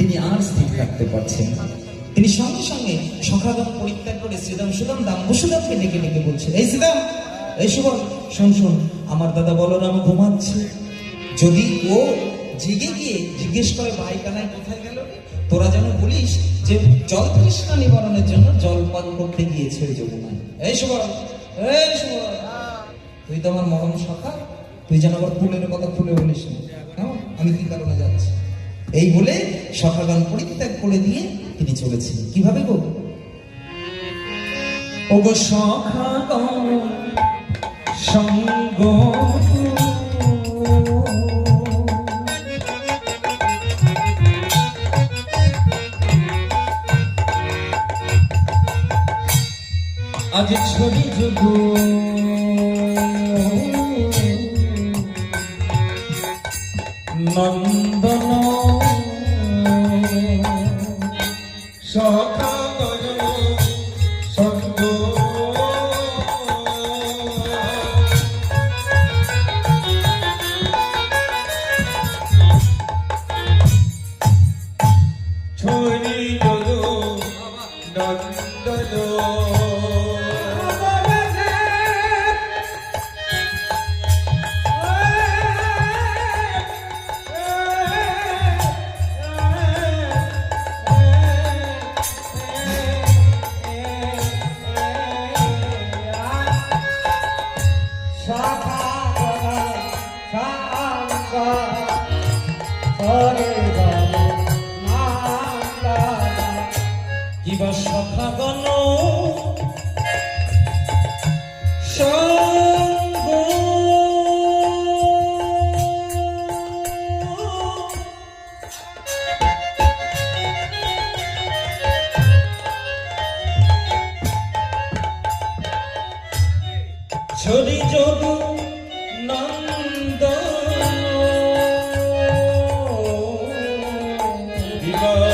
তিনি আর স্থির থাকতে পারছেন না। তিনি সঙ্গে সঙ্গে সখাগণ পরিত্যাগ করে শ্রীদাম সুদাম দাম্বসুদামকে ডেকে ডেকে বলছেন, এই শ্রীদাম, এই সুবল, শোন শোন, আমার দাদা বলরাম ঘুমাচ্ছে। যদি ও জেগে গিয়ে জিজ্ঞেস করে ভাই কানাই কোথায় গেল, তোরা যেন বলিস যে জল তৃষ্ণা নিবারণের জন্য জল পান করতে গিয়েছে ওই যমুনায়। এই সুবল, এই সুবল, তুই তো আমার মরণ সখা, তুই যেন আবার ফুলের কথা খুলে বলিস না, কেমন? আমি কি কারণে যাচ্ছি। এই বলে সখাগণ পরিত্যাগ করে দিয়ে তিনি চলেছেন। কিভাবে গো? ও গো সখাগণ সঙ্গ আজ ছড়ি যুগ নন্দন সখাগণ সঙ্গ ছড়ি যুগ নন্দন কিবা সখাগণ সঙ্গ ছড়ি যোগ নন্দন বিবাহ